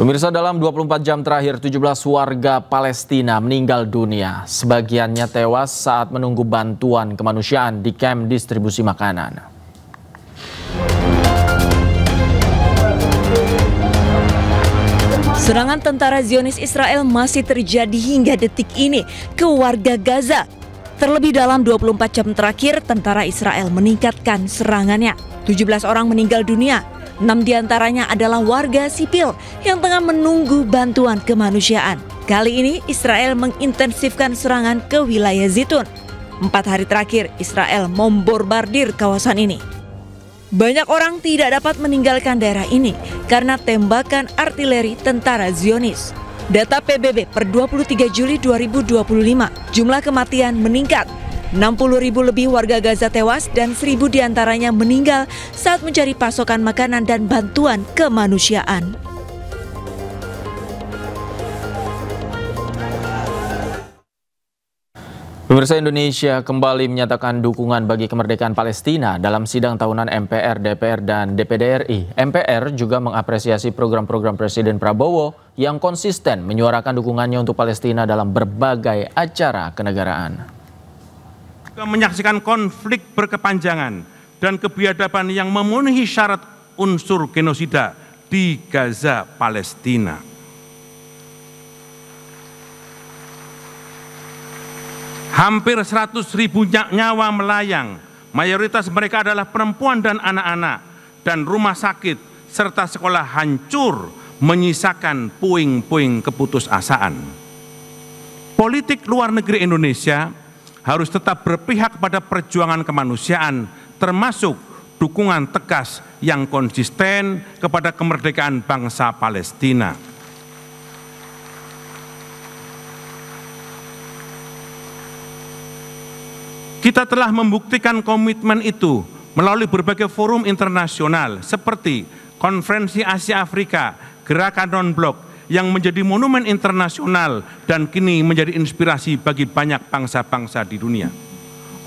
Pemirsa, dalam 24 jam terakhir 17 warga Palestina meninggal dunia. Sebagiannya tewas saat menunggu bantuan kemanusiaan di kamp distribusi makanan. Serangan tentara Zionis Israel masih terjadi hingga detik ini ke warga Gaza. Terlebih dalam 24 jam terakhir, tentara Israel meningkatkan serangannya. 17 orang meninggal dunia. 6 diantaranya adalah warga sipil yang tengah menunggu bantuan kemanusiaan. Kali ini Israel mengintensifkan serangan ke wilayah Zitun. 4 hari terakhir Israel membombardir kawasan ini. Banyak orang tidak dapat meninggalkan daerah ini karena tembakan artileri tentara Zionis. Data PBB per 23 Juli 2025, jumlah kematian meningkat. 60.000 lebih warga Gaza tewas dan 1.000 diantaranya meninggal saat mencari pasokan makanan dan bantuan kemanusiaan. Pemirsa, Indonesia kembali menyatakan dukungan bagi kemerdekaan Palestina dalam sidang tahunan MPR, DPR, dan DPD RI. MPR juga mengapresiasi program-program Presiden Prabowo yang konsisten menyuarakan dukungannya untuk Palestina dalam berbagai acara kenegaraan. Menyaksikan konflik berkepanjangan dan kebiadaban yang memenuhi syarat unsur genosida di Gaza, Palestina. Hampir 100.000 nyawa melayang, mayoritas mereka adalah perempuan dan anak-anak, dan rumah sakit serta sekolah hancur menyisakan puing-puing keputusasaan. Politik luar negeri Indonesia harus tetap berpihak pada perjuangan kemanusiaan, termasuk dukungan tegas yang konsisten kepada kemerdekaan bangsa Palestina. Kita telah membuktikan komitmen itu melalui berbagai forum internasional seperti Konferensi Asia Afrika, Gerakan Non-Blok, yang menjadi monumen internasional dan kini menjadi inspirasi bagi banyak bangsa-bangsa di dunia.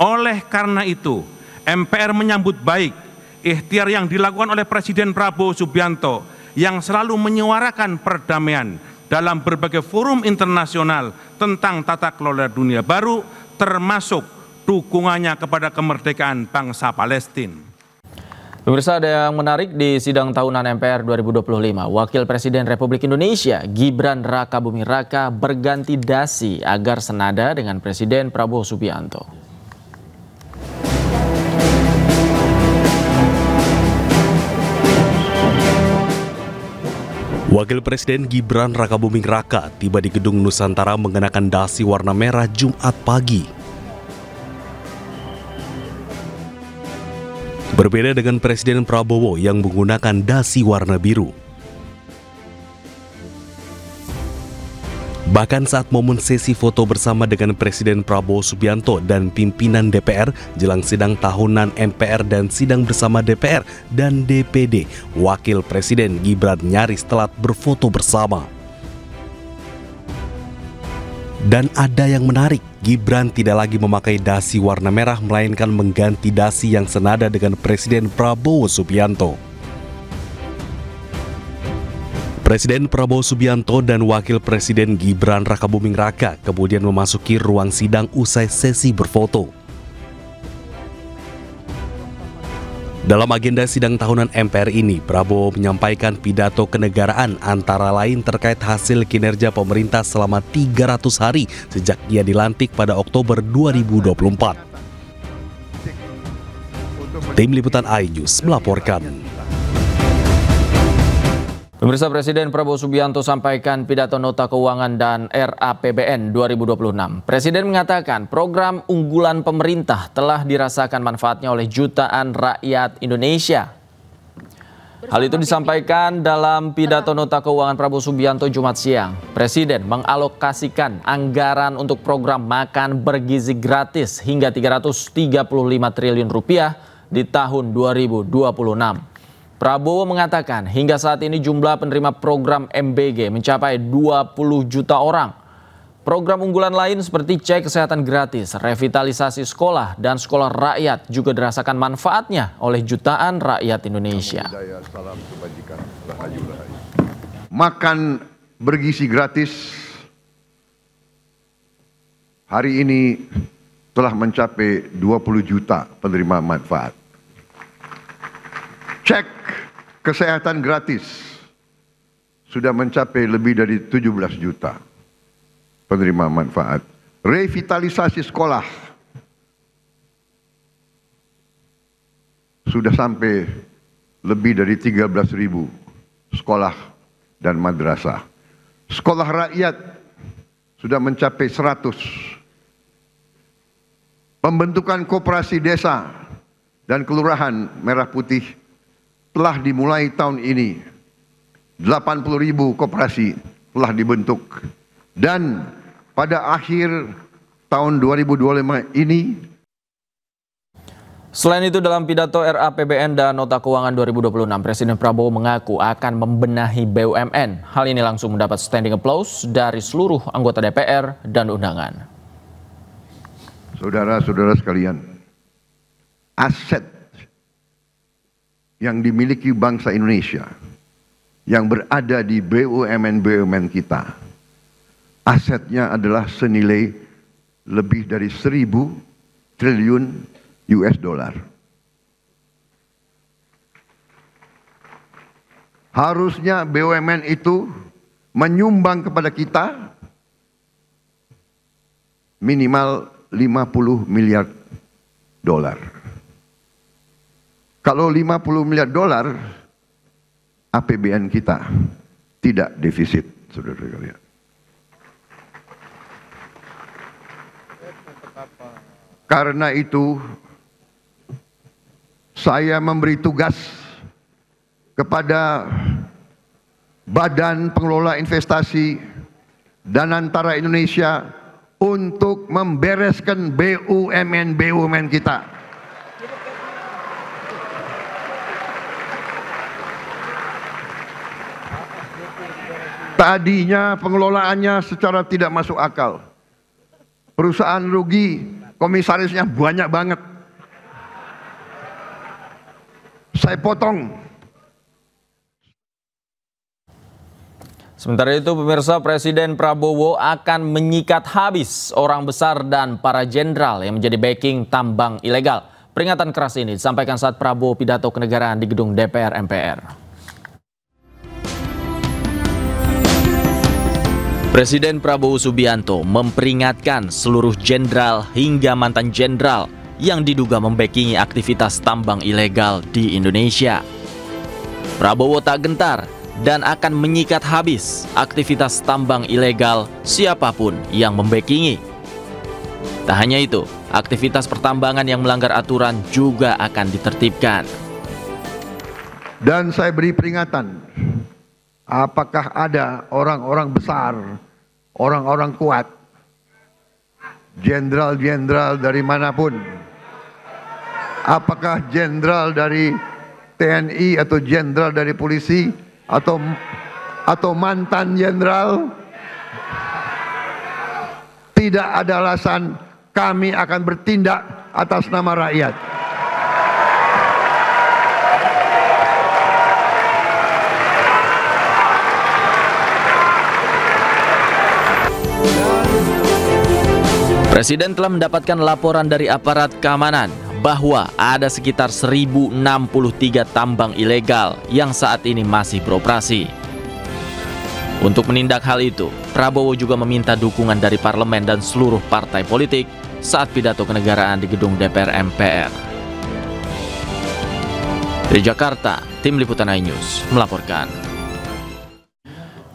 Oleh karena itu, MPR menyambut baik ikhtiar yang dilakukan oleh Presiden Prabowo Subianto yang selalu menyuarakan perdamaian dalam berbagai forum internasional tentang tata kelola dunia baru, termasuk dukungannya kepada kemerdekaan bangsa Palestina. Pemirsa, ada yang menarik di sidang tahunan MPR 2025. Wakil Presiden Republik Indonesia Gibran Rakabuming Raka berganti dasi agar senada dengan Presiden Prabowo Subianto. Wakil Presiden Gibran Rakabuming Raka tiba di Gedung Nusantara mengenakan dasi warna merah Jumat pagi. Berbeda dengan Presiden Prabowo yang menggunakan dasi warna biru. Bahkan saat momen sesi foto bersama dengan Presiden Prabowo Subianto dan pimpinan DPR jelang sidang tahunan MPR dan sidang bersama DPR dan DPD, Wakil Presiden Gibran nyaris telat berfoto bersama. Dan ada yang menarik, Gibran tidak lagi memakai dasi warna merah melainkan mengganti dasi yang senada dengan Presiden Prabowo Subianto. Presiden Prabowo Subianto dan Wakil Presiden Gibran Rakabuming Raka kemudian memasuki ruang sidang usai sesi berfoto. Dalam agenda sidang tahunan MPR ini, Prabowo menyampaikan pidato kenegaraan antara lain terkait hasil kinerja pemerintah selama 300 hari sejak ia dilantik pada Oktober 2024. Tim Liputan iNews melaporkan. Pemirsa, Presiden Prabowo Subianto sampaikan pidato nota keuangan dan RAPBN 2026. Presiden mengatakan program unggulan pemerintah telah dirasakan manfaatnya oleh jutaan rakyat Indonesia. Hal itu disampaikan dalam pidato nota keuangan Prabowo Subianto Jumat siang. Presiden mengalokasikan anggaran untuk program makan bergizi gratis hingga 335 triliun rupiah di tahun 2026. Prabowo mengatakan hingga saat ini jumlah penerima program MBG mencapai 20 juta orang. Program unggulan lain seperti cek kesehatan gratis, revitalisasi sekolah, dan sekolah rakyat juga dirasakan manfaatnya oleh jutaan rakyat Indonesia. makan bergizi gratis hari ini telah mencapai 20 juta penerima manfaat. Cek kesehatan gratis sudah mencapai lebih dari 17 juta penerima manfaat. Revitalisasi sekolah sudah sampai lebih dari 13.000 sekolah dan madrasah. Sekolah rakyat sudah mencapai 100. Pembentukan koperasi desa dan kelurahan Merah Putih telah dimulai tahun ini. 80.000 koperasi telah dibentuk. Dan pada akhir tahun 2025 ini, selain itu, dalam pidato RAPBN dan Nota Keuangan 2026, Presiden Prabowo mengaku akan membenahi BUMN. Hal ini langsung mendapat standing applause dari seluruh anggota DPR dan undangan. Saudara-saudara sekalian, aset yang dimiliki bangsa Indonesia yang berada di BUMN kita, asetnya adalah senilai lebih dari 1.000 triliun US dollar. Harusnya BUMN itu menyumbang kepada kita minimal 50 miliar dolar. Kalau 50 miliar dolar, APBN kita tidak defisit, saudara-saudara. Karena itu, saya memberi tugas kepada Badan Pengelola Investasi dan Antara Indonesia untuk membereskan BUMN kita. Tadinya pengelolaannya secara tidak masuk akal. Perusahaan rugi, komisarisnya banyak banget. Saya potong. Sementara itu, pemirsa, Presiden Prabowo akan menyikat habis orang besar dan para jenderal yang menjadi backing tambang ilegal. Peringatan keras ini disampaikan saat Prabowo pidato kenegaraan di gedung DPR MPR. Presiden Prabowo Subianto memperingatkan seluruh jenderal hingga mantan jenderal yang diduga membackingi aktivitas tambang ilegal di Indonesia. Prabowo tak gentar dan akan menyikat habis aktivitas tambang ilegal siapapun yang membackingi. Tak hanya itu, aktivitas pertambangan yang melanggar aturan juga akan ditertibkan. Dan saya beri peringatan, apakah ada orang-orang besar, orang-orang kuat, jenderal-jenderal dari manapun, apakah jenderal dari TNI atau jenderal dari polisi atau mantan jenderal, tidak ada alasan kami akan bertindak atas nama rakyat. Presiden telah mendapatkan laporan dari aparat keamanan bahwa ada sekitar 1.063 tambang ilegal yang saat ini masih beroperasi. Untuk menindak hal itu, Prabowo juga meminta dukungan dari parlemen dan seluruh partai politik saat pidato kenegaraan di gedung DPR MPR. Dari Jakarta, Tim Liputan iNews melaporkan.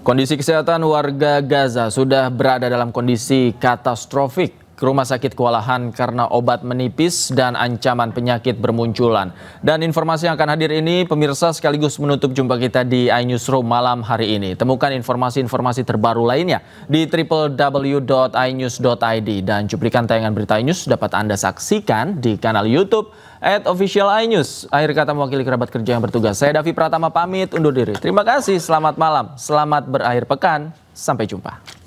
Kondisi kesehatan warga Gaza sudah berada dalam kondisi katastrofik. Rumah sakit kewalahan karena obat menipis dan ancaman penyakit bermunculan. Dan informasi yang akan hadir ini, pemirsa, sekaligus menutup jumpa kita di iNewsroom malam hari ini. Temukan informasi-informasi terbaru lainnya di www.inews.id. Dan cuplikan tayangan berita iNews dapat Anda saksikan di kanal YouTube @officialinews. Akhir kata mewakili kerabat kerja yang bertugas, saya Davi Pratama pamit undur diri. Terima kasih, selamat malam, selamat berakhir pekan, sampai jumpa.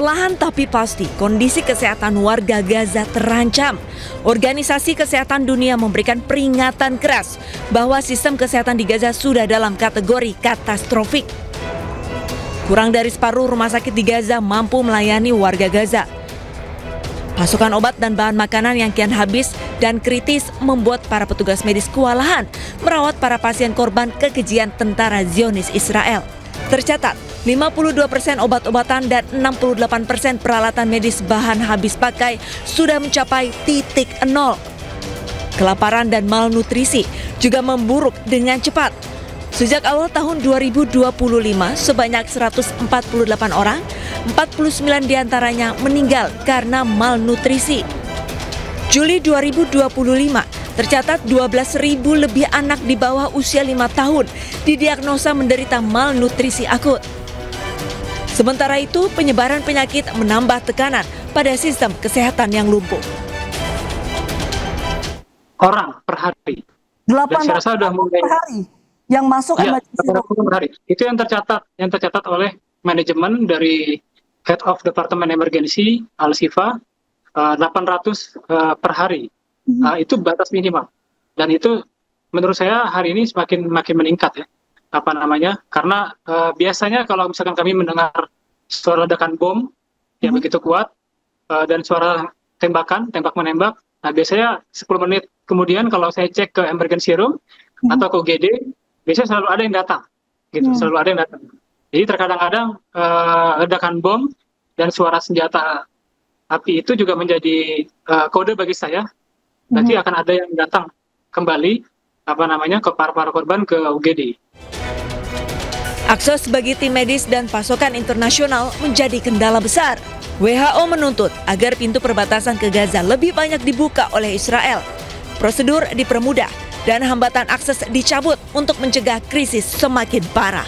Perlahan tapi pasti, kondisi kesehatan warga Gaza terancam. Organisasi Kesehatan Dunia memberikan peringatan keras bahwa sistem kesehatan di Gaza sudah dalam kategori katastrofik. Kurang dari separuh rumah sakit di Gaza mampu melayani warga Gaza. Pasokan obat dan bahan makanan yang kian habis dan kritis membuat para petugas medis kewalahan merawat para pasien korban kekejian tentara Zionis Israel. Tercatat, 52% obat-obatan dan 68% peralatan medis bahan habis pakai sudah mencapai titik nol. Kelaparan dan malnutrisi juga memburuk dengan cepat. Sejak awal tahun 2025, sebanyak 148 orang, 49 diantaranya meninggal karena malnutrisi. Juli 2025, tercatat 12.000 lebih anak di bawah usia 5 tahun didiagnosa menderita malnutrisi akut. Sementara itu, penyebaran penyakit menambah tekanan pada sistem kesehatan yang lumpuh. Orang per hari. 8 saya rasa sudah mulai per hari yang masuk ya, emergency room. per hari. Itu yang tercatat oleh manajemen dari Head of Department Emergency Al-Sifa, 800 per hari. Itu batas minimal. Dan itu menurut saya hari ini makin meningkat ya. Karena biasanya kalau misalkan kami mendengar suara ledakan bom yang begitu kuat dan suara tembak menembak, nah biasanya 10 menit kemudian kalau saya cek ke emergency room atau ke UGD, biasanya selalu ada yang datang gitu, selalu ada yang datang. Jadi terkadang-kadang ledakan bom dan suara senjata api itu juga menjadi kode bagi saya nanti akan ada yang datang kembali ke para korban ke UGD. Akses bagi tim medis dan pasokan internasional menjadi kendala besar. WHO menuntut agar pintu perbatasan ke Gaza lebih banyak dibuka oleh Israel. Prosedur dipermudah dan hambatan akses dicabut untuk mencegah krisis semakin parah.